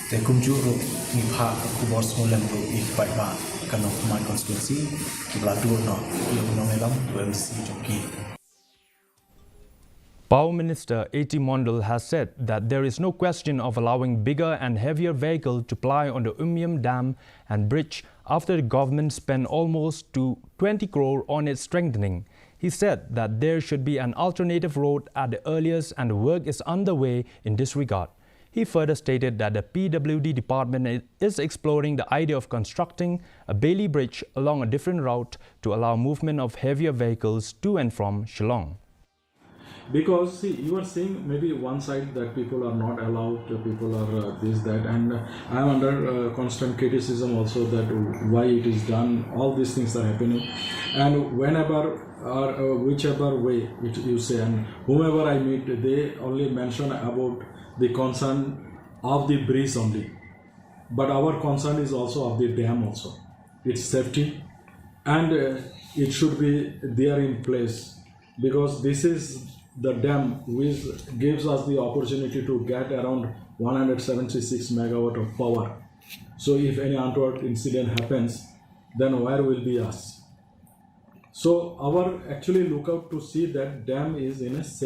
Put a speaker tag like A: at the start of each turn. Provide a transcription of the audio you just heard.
A: Te kumjuru ni pha kubor smulam ro if pai ba kanok my constituency kibla tu no nongelam MC joki.
B: Power Minister A.T. Mondal has said that there is no question of allowing bigger and heavier vehicles to ply on the Umiam Dam and bridge after the government spent almost to 20 crore on its strengthening. He said that there should be an alternative road at the earliest and work is underway in this regard. He further stated that the PWD department is exploring the idea of constructing a Bailey bridge along a different route to allow movement of heavier vehicles to and from Shillong.
C: Because see, you are saying maybe one side that people are not allowed, people are this, that, and I am under constant criticism also that why it is done, all these things are happening, and whenever or whichever way you say, and whomever I meet, they only mention about the concern of the bridge only, but our concern is also of the dam also, its safety, and it should be there in place, because this is the dam which gives us the opportunity to get around 176 megawatt of power. So if any untoward incident happens, then where will be us? So our actually look out to see that dam is in a safe